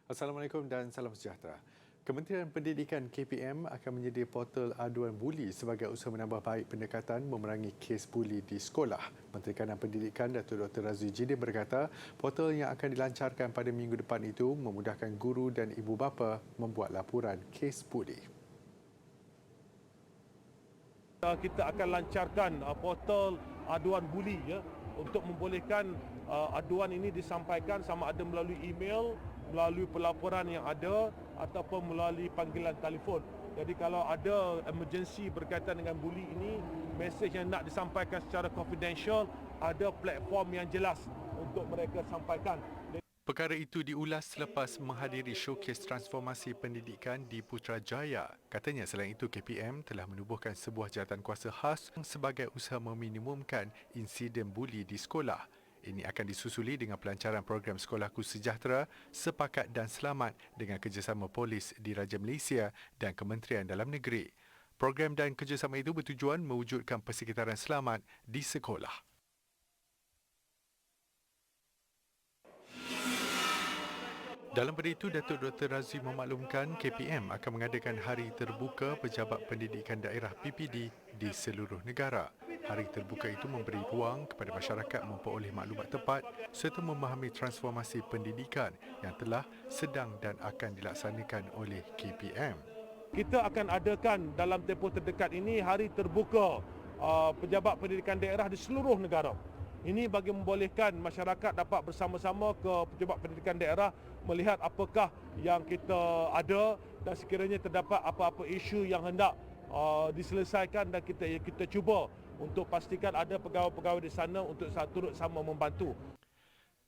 Assalamualaikum dan salam sejahtera. Kementerian Pendidikan KPM akan menyedia portal aduan buli sebagai usaha menambah baik pendekatan memerangi kes buli di sekolah. Menteri Kanan Pendidikan Datuk Dr. Razwi Jidin berkata, portal yang akan dilancarkan pada minggu depan itu memudahkan guru dan ibu bapa membuat laporan kes buli. Kita akan lancarkan portal aduan buli untuk membolehkan aduan ini disampaikan sama ada melalui email, melalui pelaporan yang ada ataupun melalui panggilan telefon. Jadi kalau ada emergency berkaitan dengan buli ini, mesej yang nak disampaikan secara confidential, ada platform yang jelas untuk mereka sampaikan. Perkara itu diulas selepas menghadiri showcase transformasi pendidikan di Putrajaya. Katanya selain itu KPM telah menubuhkan sebuah jawatankuasa khas sebagai usaha meminimumkan insiden buli di sekolah. Ini akan disusuli dengan pelancaran program Sekolahku Sejahtera, Sepakat dan Selamat dengan kerjasama polis di Raja Malaysia dan Kementerian Dalam Negeri. Program dan kerjasama itu bertujuan mewujudkan persekitaran selamat di sekolah. Dalam pada itu, Datuk Dr. Razwi memaklumkan KPM akan mengadakan Hari Terbuka Pejabat Pendidikan Daerah PPD di seluruh negara. Hari terbuka itu memberi ruang kepada masyarakat memperoleh maklumat tepat serta memahami transformasi pendidikan yang telah, sedang dan akan dilaksanakan oleh KPM. Kita akan adakan dalam tempoh terdekat ini Hari Terbuka Pejabat Pendidikan Daerah di seluruh negara. Ini bagi membolehkan masyarakat dapat bersama-sama ke pejabat pendidikan daerah melihat apakah yang kita ada dan sekiranya terdapat apa-apa isu yang hendak diselesaikan dan kita cuba untuk pastikan ada pegawai-pegawai di sana untuk turut sama membantu.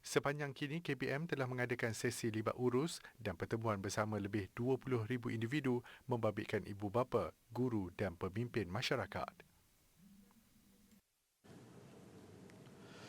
Sepanjang kini, KPM telah mengadakan sesi libat urus dan pertemuan bersama lebih 20,000 individu membabitkan ibu bapa, guru dan pemimpin masyarakat.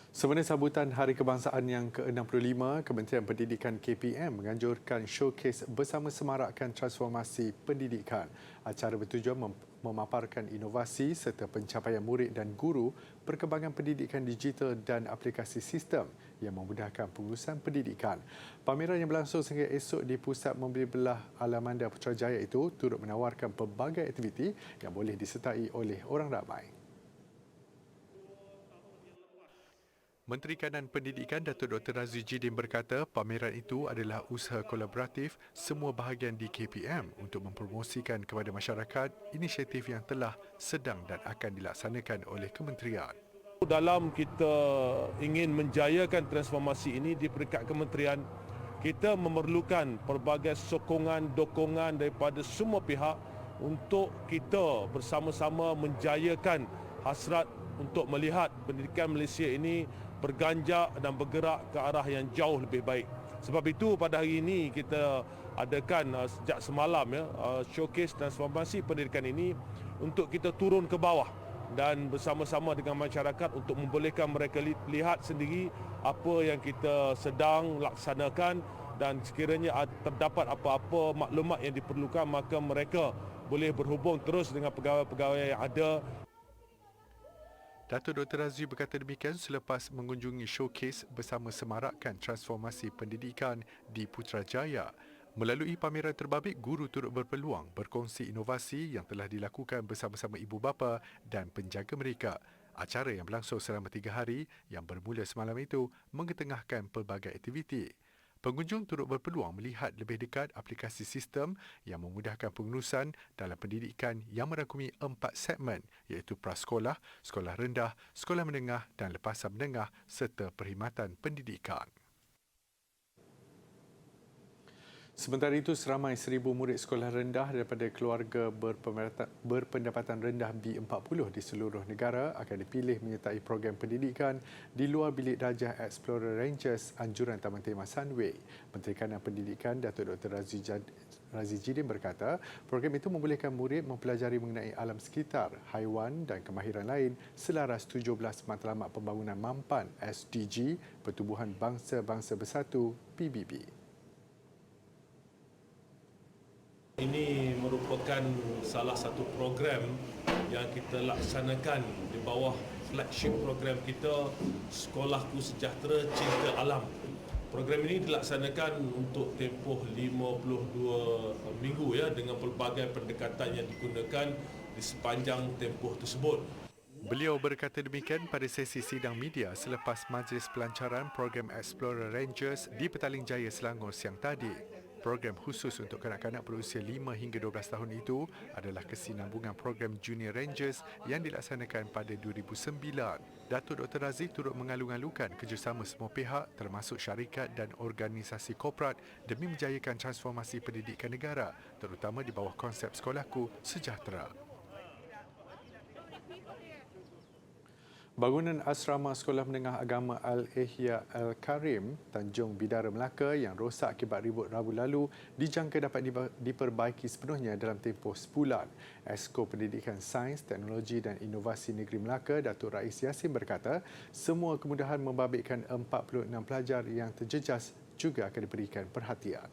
Semasa sambutan Hari Kebangsaan yang ke-65, Kementerian Pendidikan KPM menganjurkan showcase bersama semarakkan transformasi pendidikan. Acara bertujuan memaparkan inovasi serta pencapaian murid dan guru, perkembangan pendidikan digital dan aplikasi sistem yang memudahkan pengurusan pendidikan. Pameran yang berlangsung sehingga esok di Pusat Membeli Belah Alamanda Putrajaya itu turut menawarkan pelbagai aktiviti yang boleh disertai oleh orang ramai. Menteri Kanan Pendidikan Datuk Dr. Razwi Jidin berkata pameran itu adalah usaha kolaboratif semua bahagian di KPM untuk mempromosikan kepada masyarakat inisiatif yang telah, sedang dan akan dilaksanakan oleh kementerian. Dalam kita ingin menjayakan transformasi ini di peringkat kementerian, kita memerlukan pelbagai sokongan, dokongan daripada semua pihak untuk kita bersama-sama menjayakan hasrat untuk melihat pendidikan Malaysia ini berganjak dan bergerak ke arah yang jauh lebih baik. Sebab itu pada hari ini kita adakan sejak semalam showcase transformasi pendidikan ini untuk kita turun ke bawah dan bersama-sama dengan masyarakat untuk membolehkan mereka lihat sendiri apa yang kita sedang laksanakan dan sekiranya terdapat apa-apa maklumat yang diperlukan maka mereka boleh berhubung terus dengan pegawai-pegawai yang ada. Datuk Dr. Razwi berkata demikian selepas mengunjungi showcase bersama semarakkan transformasi pendidikan di Putrajaya. Melalui pameran terbabit, guru turut berpeluang berkongsi inovasi yang telah dilakukan bersama-sama ibu bapa dan penjaga mereka. Acara yang berlangsung selama 3 hari yang bermula semalam itu mengetengahkan pelbagai aktiviti. Pengunjung turut berpeluang melihat lebih dekat aplikasi sistem yang memudahkan pengurusan dalam pendidikan yang merangkumi 4 segmen iaitu prasekolah, sekolah rendah, sekolah menengah dan lepasan menengah serta perkhidmatan pendidikan. Sementara itu, seramai 1,000 murid sekolah rendah daripada keluarga berpendapatan rendah B40 di seluruh negara akan dipilih menyertai program pendidikan di luar bilik darjah Explorer Rangers Anjuran Taman Tema Sunway. Menteri Kanan Pendidikan Datuk Dr. Razwi Jidin berkata, program itu membolehkan murid mempelajari mengenai alam sekitar, haiwan dan kemahiran lain selaras 17 Matlamat Pembangunan Mampan SDG Pertubuhan Bangsa-Bangsa Bersatu PBB. Ini merupakan salah satu program yang kita laksanakan di bawah flagship program kita Sekolahku Sejahtera Cinta Alam. Program ini dilaksanakan untuk tempoh 52 minggu ya, dengan pelbagai pendekatan yang digunakan di sepanjang tempoh tersebut. Beliau berkata demikian pada sesi sidang media selepas majlis pelancaran program Explorer Rangers di Petaling Jaya, Selangor siang tadi. Program khusus untuk kanak-kanak berusia 5 hingga 12 tahun itu adalah kesinambungan program Junior Rangers yang dilaksanakan pada 2009. Datuk Dr. Razik turut mengalu-alukan kerjasama semua pihak termasuk syarikat dan organisasi korporat demi menjayakan transformasi pendidikan negara, terutama di bawah konsep Sekolahku Sejahtera. Bangunan Asrama Sekolah Menengah Agama Al-Ihya Al-Karim, Tanjung Bidara, Melaka yang rosak akibat ribut Rabu lalu dijangka dapat diperbaiki sepenuhnya dalam tempoh sebulan. Esko Pendidikan Sains, Teknologi dan Inovasi Negeri Melaka, Datuk Rais Yassin berkata, semua kemudahan membabitkan 46 pelajar yang terjejas juga akan diberikan perhatian.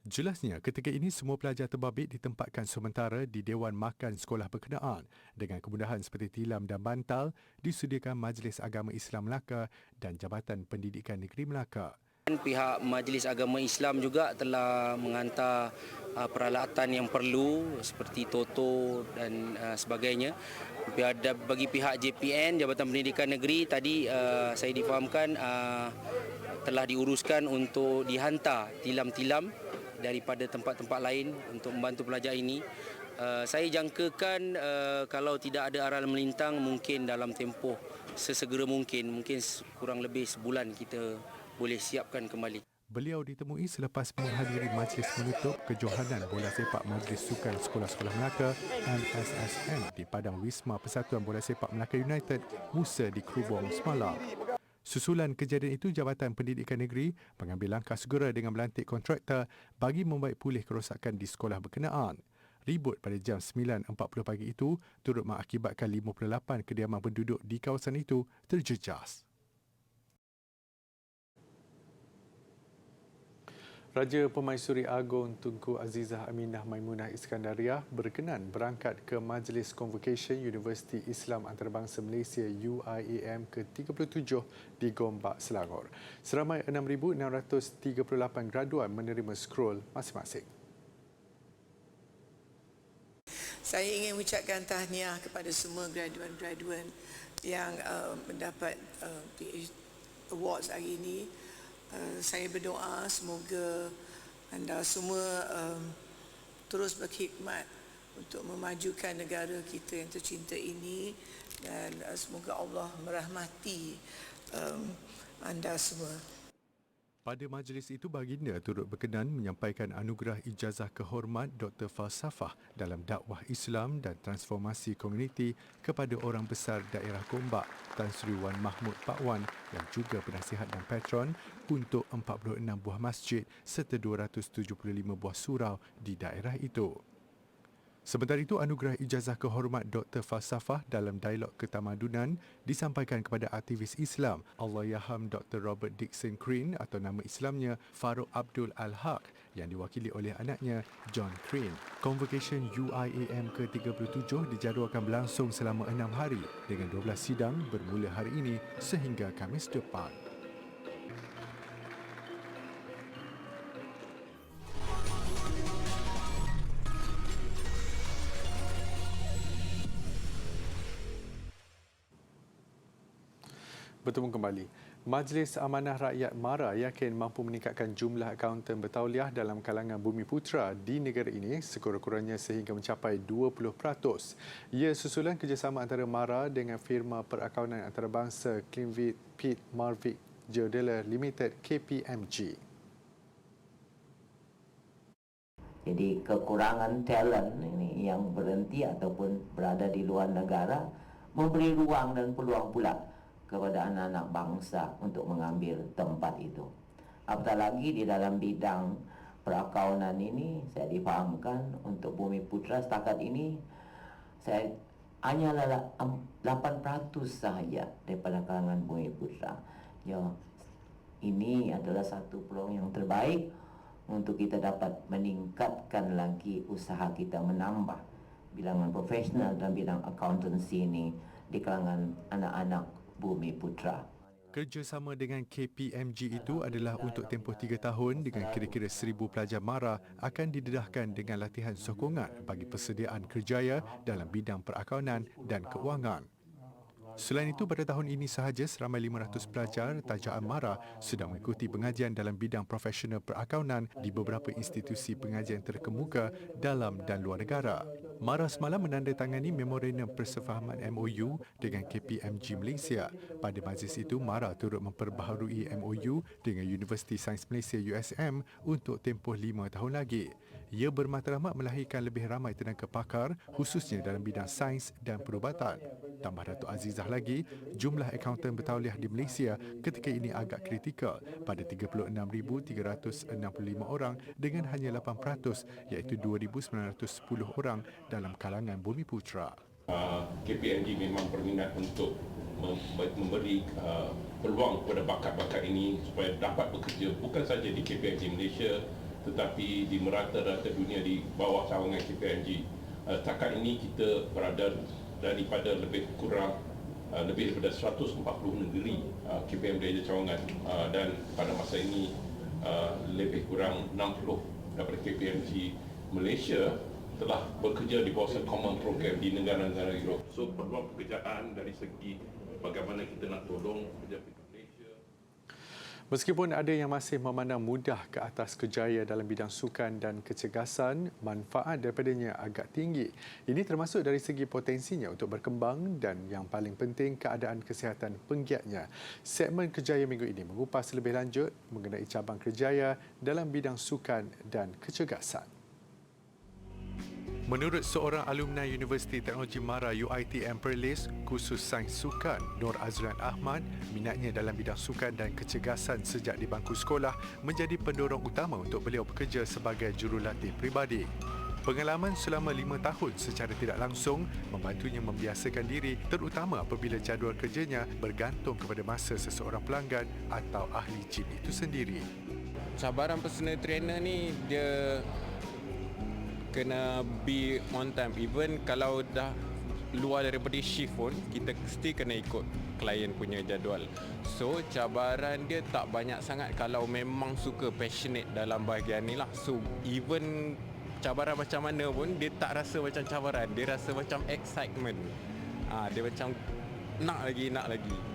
Jelasnya, ketika ini semua pelajar terbabit ditempatkan sementara di Dewan Makan sekolah berkenaan. Dengan kemudahan seperti tilam dan bantal, disediakan Majlis Agama Islam Melaka dan Jabatan Pendidikan Negeri Melaka. Pihak Majlis Agama Islam juga telah menghantar peralatan yang perlu seperti toto dan sebagainya. Bagi pihak JPN, Jabatan Pendidikan Negeri, tadi saya difahamkan telah diuruskan untuk dihantar tilam-tilam daripada tempat-tempat lain untuk membantu pelajar ini. Saya jangkakan kalau tidak ada aral melintang, mungkin dalam tempoh sesegera mungkin kurang lebih sebulan kita boleh siapkan kembali. Beliau ditemui selepas menghadiri majlis menutup kejohanan bola sepak Majlis Sukan Sekolah-Sekolah Melaka MSSM di Padang Wisma Persatuan Bola Sepak Melaka United, Musa di Krubong semalam. Susulan kejadian itu, Jabatan Pendidikan Negeri mengambil langkah segera dengan melantik kontraktor bagi membaik pulih kerosakan di sekolah berkenaan. Ribut pada jam 9.40 pagi itu turut mengakibatkan 58 kediaman penduduk di kawasan itu terjejas. Raja Pemaisuri Agong Tunku Azizah Aminah Maimunah Iskandariah berkenan berangkat ke Majlis Convocation Universiti Islam Antarabangsa Malaysia UIAM ke-37 di Gombak, Selangor. Seramai 6,638 graduan menerima scroll masing-masing. Saya ingin mengucapkan tahniah kepada semua graduan-graduan yang mendapat PhD Awards hari ini. Saya berdoa semoga anda semua terus berkhidmat untuk memajukan negara kita yang tercinta ini dan semoga Allah merahmati anda semua. Pada majlis itu, baginda turut berkenan menyampaikan anugerah ijazah kehormat Dr. Falsafah dalam dakwah Islam dan transformasi komuniti kepada orang besar daerah Gombak, Tan Sri Wan Mahmud Pak Wan yang juga penasihat dan patron untuk 46 buah masjid serta 275 buah surau di daerah itu. Sementara itu, anugerah ijazah kehormat Dr. Falsafah dalam dialog ketamadunan disampaikan kepada aktivis Islam Allahyarham Dr. Robert Dixon Crane atau nama Islamnya Farouk Abdul Al-Haq yang diwakili oleh anaknya John Crane. Convocation UIAM ke-37 dijadualkan berlangsung selama 6 hari dengan 12 sidang bermula hari ini sehingga Khamis depan. Bertemu kembali. Majlis Amanah Rakyat MARA yakin mampu meningkatkan jumlah akaunten bertauliah dalam kalangan Bumiputera di negara ini sekurang-kurangnya sehingga mencapai 20%. Ia susulan kerjasama antara MARA dengan firma perakaunan antarabangsa Clinvid Pitt Marvick Geodeller Limited KPMG. Jadi kekurangan talent ini yang berhenti ataupun berada di luar negara memberi ruang dan peluang pula kepada anak-anak bangsa untuk mengambil tempat itu. Apatah lagi di dalam bidang perakaunan ini, saya difahamkan untuk Bumiputera setakat ini, saya hanyalah 8% sahaja daripada kalangan Bumiputera. Ya, ini adalah satu peluang yang terbaik untuk kita dapat meningkatkan lagi usaha kita menambah bilangan profesional dan bidang accountancy ini di kalangan anak-anak Bumiputera. Kerjasama dengan KPMG itu adalah untuk tempoh 3 tahun dengan kira-kira 1,000 pelajar MARA akan didedahkan dengan latihan sokongan bagi persediaan kerjaya dalam bidang perakaunan dan keuangan. Selain itu, pada tahun ini sahaja seramai 500 pelajar tajaan MARA sedang mengikuti pengajian dalam bidang profesional perakaunan di beberapa institusi pengajian terkemuka dalam dan luar negara. MARA semalam menandatangani memorandum persefahaman MOU dengan KPMG Malaysia. Pada majlis itu, MARA turut memperbaharui MOU dengan Universiti Sains Malaysia USM untuk tempoh 5 tahun lagi. Ia bermatlamat melahirkan lebih ramai tenaga pakar khususnya dalam bidang sains dan perubatan. Tambah Datuk Azizah lagi, jumlah akauntan bertauliah di Malaysia ketika ini agak kritikal pada 36,365 orang dengan hanya 8% iaitu 2,910 orang dalam kalangan Bumiputera. KPMG memang berminat untuk memberi peluang kepada bakat-bakat ini supaya dapat bekerja bukan saja di KPMG Malaysia tetapi di merata-rata dunia di bawah cawangan KPMG. Setakat ini kita berada daripada lebih daripada 140 negeri KPMG ada cawangan dan pada masa ini lebih kurang 60 daripada KPMG Malaysia telah bekerja di bawah common program di negara-negara Europe. So peluang pekerjaan dari segi bagaimana kita nak tolong pekerja Malaysia. Meskipun ada yang masih memandang mudah ke atas kerjaya dalam bidang sukan dan kecergasan, manfaat daripadanya agak tinggi. Ini termasuk dari segi potensinya untuk berkembang dan yang paling penting keadaan kesihatan penggiatnya. Segmen Kerjaya minggu ini mengupas lebih lanjut mengenai cabang kerjaya dalam bidang sukan dan kecergasan. Menurut seorang alumni Universiti Teknologi MARA UiTM Perlis, khusus sains sukan, Nur Azlan Ahmad, minatnya dalam bidang sukan dan kecergasan sejak di bangku sekolah menjadi pendorong utama untuk beliau bekerja sebagai jurulatih peribadi. Pengalaman selama 5 tahun secara tidak langsung membantunya membiasakan diri terutama apabila jadual kerjanya bergantung kepada masa seseorang pelanggan atau ahli gym itu sendiri. Cabaran personal trainer ni dia kena be on time. Even kalau dah luar daripada shift pun kita mesti kena ikut klien punya jadual. So cabaran dia tak banyak sangat kalau memang suka passionate dalam bahagian ni lah. So even cabaran macam mana pun dia tak rasa macam cabaran, dia rasa macam excitement. Dia macam nak lagi,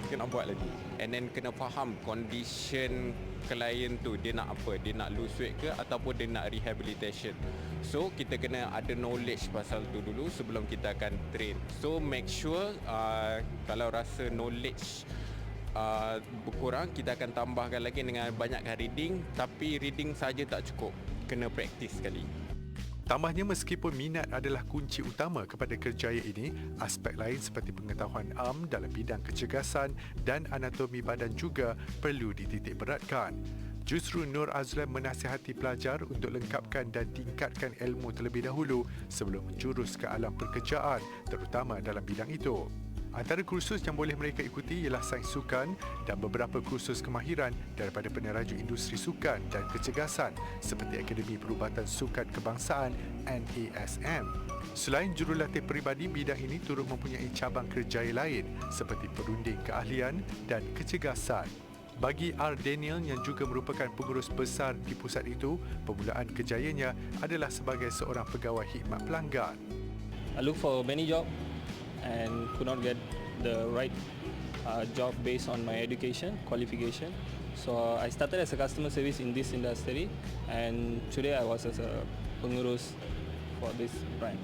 kena buat lagi. And then kena faham condition klien tu, dia nak apa, dia nak lose weight ke ataupun dia nak rehabilitation. So kita kena ada knowledge pasal tu dulu sebelum kita akan train. So make sure kalau rasa knowledge berkurang, kita akan tambahkan lagi dengan banyakkan reading. Tapi reading saja tak cukup, kena praktis sekali. Tambahnya, meskipun minat adalah kunci utama kepada kerjaya ini, aspek lain seperti pengetahuan dalam bidang kecergasan dan anatomi badan juga perlu dititik beratkan. Justru Nur Azlan menasihati pelajar untuk lengkapkan dan tingkatkan ilmu terlebih dahulu sebelum menjurus ke alam pekerjaan, terutama dalam bidang itu. Antara kursus yang boleh mereka ikuti ialah sains sukan dan beberapa kursus kemahiran daripada peneraju industri sukan dan kecergasan seperti Akademi Perubatan Sukan Kebangsaan NASM. Selain jurulatih peribadi, bidang ini turut mempunyai cabang kerjaya lain seperti perunding keahlian dan kecergasan. Bagi R. Daniel yang juga merupakan pengurus besar di pusat itu, permulaan kerjayanya adalah sebagai seorang pegawai khidmat pelanggan. I look for many jobs and could not get the right job based on my education, qualification. So I started as a customer service in this industry and today I was as a pengurus for this brand.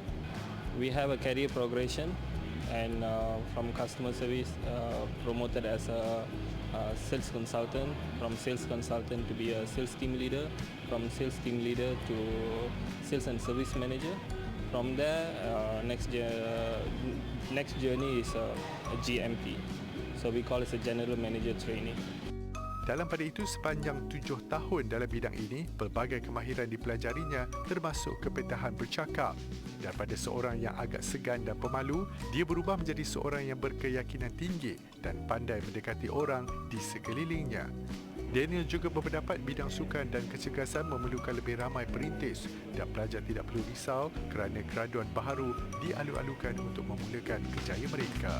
We have a career progression and from customer service promoted as a sales consultant, from sales consultant to be a sales team leader, from sales team leader to sales and service manager. From there, next journey is a GMP. So we call it a General Manager Trainee. Dalam pada itu, sepanjang 7 tahun dalam bidang ini, pelbagai kemahiran dipelajarinya termasuk kepintahan bercakap. Daripada seorang yang agak segan dan pemalu, dia berubah menjadi seorang yang berkeyakinan tinggi dan pandai mendekati orang di sekelilingnya. Daniel juga berpendapat bidang sukan dan kecergasan memerlukan lebih ramai perintis dan pelajar tidak perlu risau kerana keraduan baharu dialu-alukan untuk memulakan kerjaya mereka.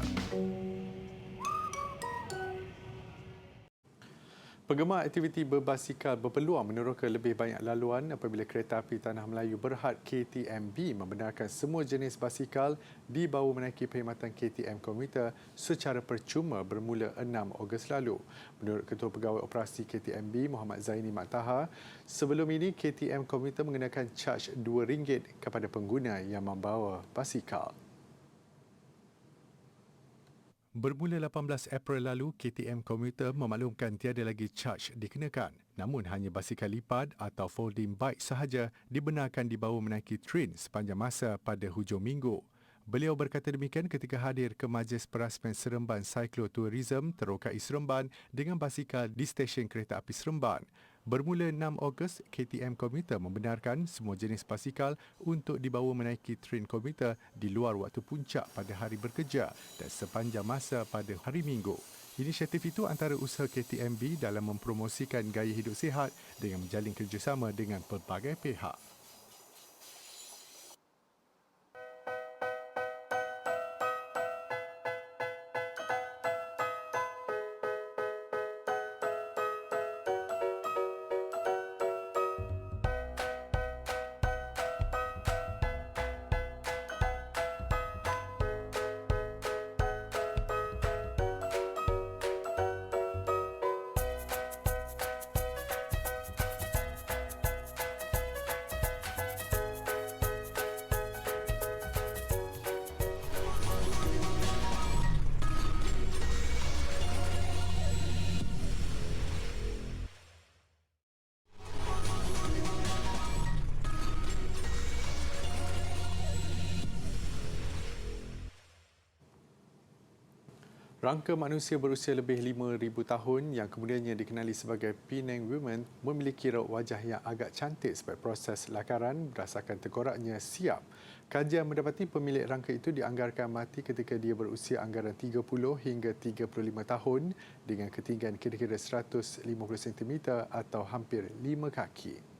Penggemar aktiviti berbasikal berpeluang meneroka lebih banyak laluan apabila Kereta Api Tanah Melayu Berhad KTMB membenarkan semua jenis basikal dibawa menaiki perkhidmatan KTM komuter secara percuma bermula 6 Ogos lalu. Menurut Ketua Pegawai Operasi KTMB Muhammad Zaini Maktaha, sebelum ini KTM komuter mengenakan caj RM2 kepada pengguna yang membawa basikal. Bermula 18 April lalu, KTM komuter memaklumkan tiada lagi caj dikenakan. Namun hanya basikal lipat atau folding bike sahaja dibenarkan dibawa menaiki train sepanjang masa pada hujung minggu. Beliau berkata demikian ketika hadir ke Majlis Perasmian Seremban Cyclotourism Terokai Seremban dengan basikal di stesen kereta api Seremban. Bermula 6 Ogos, KTM komuter membenarkan semua jenis basikal untuk dibawa menaiki train komuter di luar waktu puncak pada hari bekerja dan sepanjang masa pada hari Minggu. Inisiatif itu antara usaha KTMB dalam mempromosikan gaya hidup sihat dengan menjalin kerjasama dengan pelbagai pihak. Rangka manusia berusia lebih 5,000 tahun yang kemudiannya dikenali sebagai Penang Women memiliki raut wajah yang agak cantik sebab proses lakaran berdasarkan tengkoraknya siap. Kajian mendapati pemilik rangka itu dianggarkan mati ketika dia berusia anggaran 30 hingga 35 tahun dengan ketinggian kira-kira 150 cm atau hampir 5 kaki.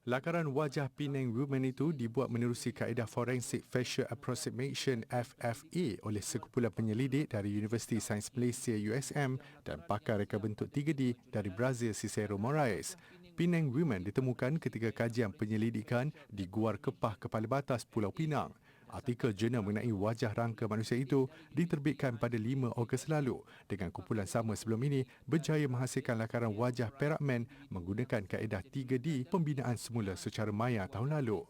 Lakaran wajah Penang Women itu dibuat menerusi kaedah Forensic Facial Approximation FFA oleh sekumpulan penyelidik dari Universiti Sains Malaysia USM dan pakar reka bentuk 3D dari Brazil Cicero Moraes. Penang Women ditemukan ketika kajian penyelidikan di Guar Kepah Kepala Batas Pulau Pinang. Artikel jurnal mengenai wajah rangka manusia itu diterbitkan pada 5 Ogos lalu dengan kumpulan sama sebelum ini berjaya menghasilkan lakaran wajah Perak Man menggunakan kaedah 3D pembinaan semula secara maya tahun lalu.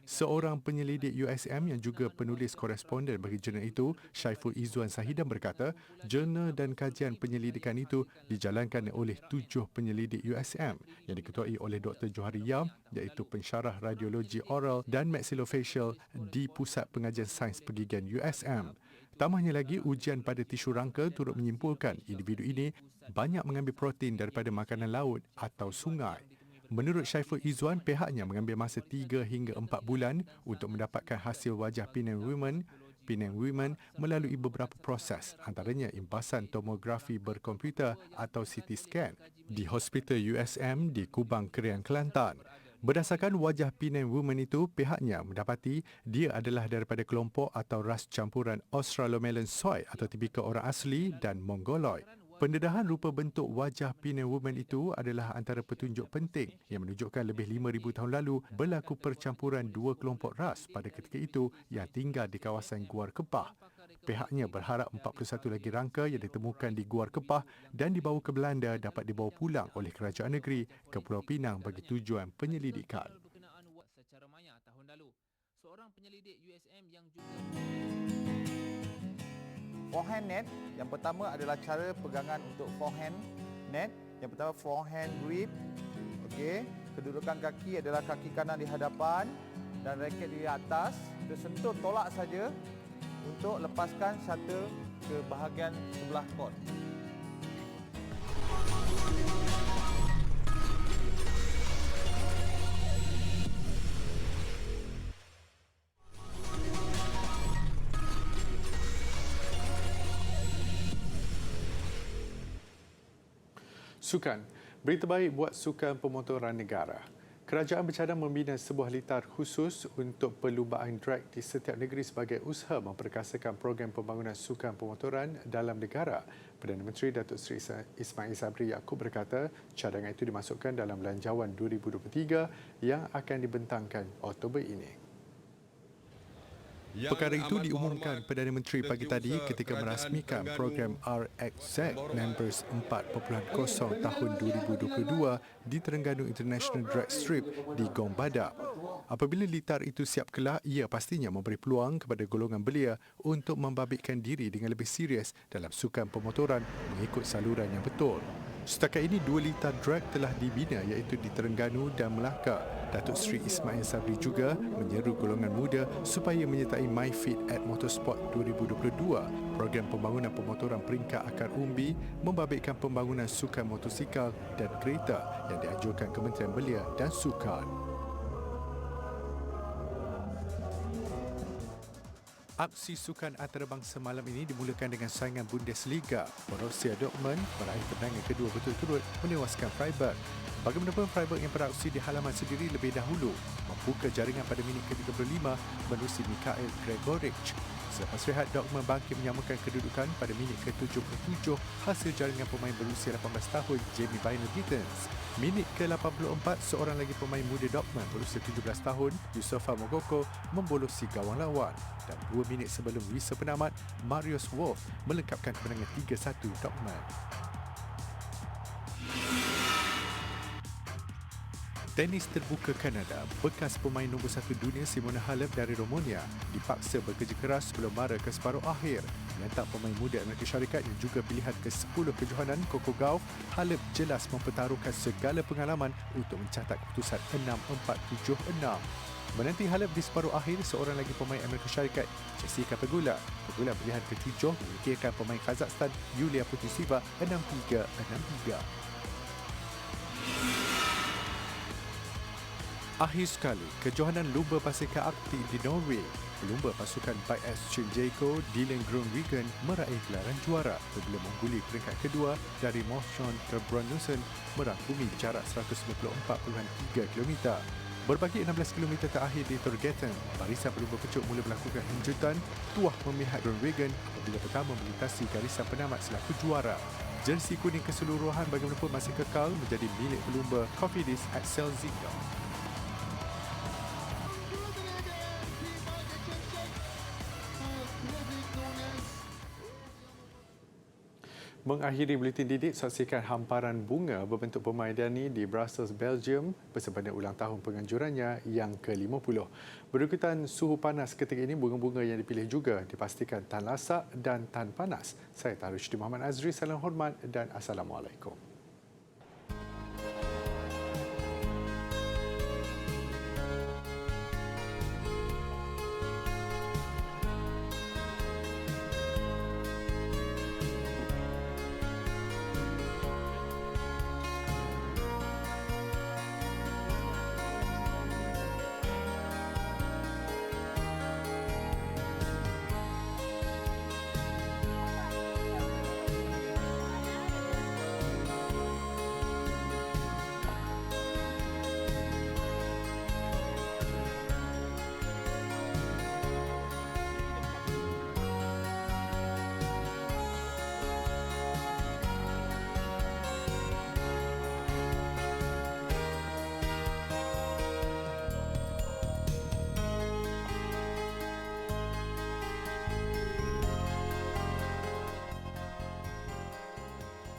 Seorang penyelidik USM yang juga penulis koresponden bagi jurnal itu, Syaiful Izzuan Sahidan berkata, jurnal dan kajian penyelidikan itu dijalankan oleh 7 penyelidik USM yang diketuai oleh Dr. Johari Yam iaitu pensyarah radiologi oral dan maxillofacial di Pusat Pengajian Sains Pergigian USM. Tambahnya lagi, ujian pada tisu rangka turut menyimpulkan individu ini banyak mengambil protein daripada makanan laut atau sungai. Menurut Syaiful Izzuan, pihaknya mengambil masa 3 hingga 4 bulan untuk mendapatkan hasil wajah Penang Women melalui beberapa proses, antaranya impasan tomografi berkomputer atau CT scan di Hospital USM di Kubang, Krian, Kelantan. Berdasarkan wajah Penang Women itu, pihaknya mendapati dia adalah daripada kelompok atau ras campuran Australomelansoid atau tipikal orang asli dan Mongoloid. Pendedahan rupa bentuk wajah Penang Women itu adalah antara petunjuk penting yang menunjukkan lebih 5,000 tahun lalu berlaku percampuran dua kelompok ras pada ketika itu yang tinggal di kawasan Guar Kepah. Pihaknya berharap 41 lagi rangka yang ditemukan di Guar Kepah dan dibawa ke Belanda dapat dibawa pulang oleh kerajaan negeri ke Pulau Pinang bagi tujuan penyelidikan. Seorang penyelidik USM yang juga forehand net, yang pertama adalah cara pegangan untuk forehand net. Yang pertama forehand grip. Okey, kedudukan kaki adalah kaki kanan di hadapan dan raket di atas. Kita sentuh tolak saja untuk lepaskan shuttle ke bahagian sebelah court. Sukan. Berita baik buat sukan pemotoran negara. Kerajaan bercadang membina sebuah litar khusus untuk perlumbaan drag di setiap negeri sebagai usaha memperkasakan program pembangunan sukan pemotoran dalam negara. Perdana Menteri Datuk Seri Ismail Sabri Yaakob berkata cadangan itu dimasukkan dalam Belanjawan 2023 yang akan dibentangkan Oktober ini. Perkara itu diumumkan Perdana Menteri pagi tadi ketika merasmikan program RXZ Members 4.0 tahun 2022 di Terengganu International Drag Strip di Gong Badak. Apabila litar itu siap kelak, ia pastinya memberi peluang kepada golongan belia untuk membabitkan diri dengan lebih serius dalam sukan pemotoran mengikut saluran yang betul. Setakat ini 2 litar drag telah dibina iaitu di Terengganu dan Melaka. Datuk Seri Ismail Sabri juga menyeru golongan muda supaya menyertai MyFit at Motorsport 2022, program pembangunan pemotoran peringkat akar umbi membabitkan pembangunan sukan motosikal dan kereta yang dianjurkan Kementerian Belia dan Sukan. Aksi sukan antarabangsa malam ini dimulakan dengan saingan Bundesliga. Borussia Dortmund meraih kemenangan kedua berturut-turut menewaskan Freiburg. Bagaimanapun Freiburg yang beraksi di halaman sendiri lebih dahulu membuka jaringan pada minit ke-35 menerusi Mikhail Gregorich. Selepas rehat, Dortmund bangkit menyamakan kedudukan pada minit ke-77 hasil jaringan pemain berusia 18 tahun Jamie Byner-Gittens. Minit ke-84, seorang lagi pemain muda Dortmund berusia 17 tahun Yusufa Mogoko membolosi gawang lawan. Dan 2 minit sebelum whistle penamat, Marius Wolf melengkapkan kemenangan 3-1 Dortmund. Tenis terbuka Kanada, bekas pemain nombor 1 dunia Simona Halep dari Romania dipaksa bekerja keras sebelum mara ke separuh akhir. Menyantap pemain muda Amerika Syarikat yang juga pilihan ke-10 kejohanan Coco Gauff, Halep jelas mempertaruhkan segala pengalaman untuk mencatat keputusan 6-4, 7-6. Menanti Halep di separuh akhir, seorang lagi pemain Amerika Syarikat, Jessica Pegula pilihan ke-7 menyingkirkan pemain Kazakhstan Yulia Putintseva 6-3, 6-3. Akhir sekali, kejohanan lumba pasir Arktik di Norway. Pelumba pasukan Bike Exchange Jayco, Dylan Groenewegen meraih gelaran juara apabila mengguli peringkat kedua dari Motion Brønnøysund merangkumi jarak 194.3 km. Berbagi 16 km terakhir di Torgetten, barisan pelumba pecuk mula melakukan hanjutan tuah memihak Groenewegen apabila pertama melintasi garisan penamat selaku juara. Jersey kuning keseluruhan bagaimanapun masih kekal menjadi milik pelumba Cofidis Axel Zingel. Mengakhiri buletin didik, saksikan hamparan bunga berbentuk permaidani di Brussels, Belgium bersempena ulang tahun penganjurannya yang ke-50. Berikutan suhu panas ketika ini, bunga-bunga yang dipilih juga dipastikan tahan lasak dan tahan panas. Saya Tarusydi Muhammad Azri, salam hormat dan Assalamualaikum.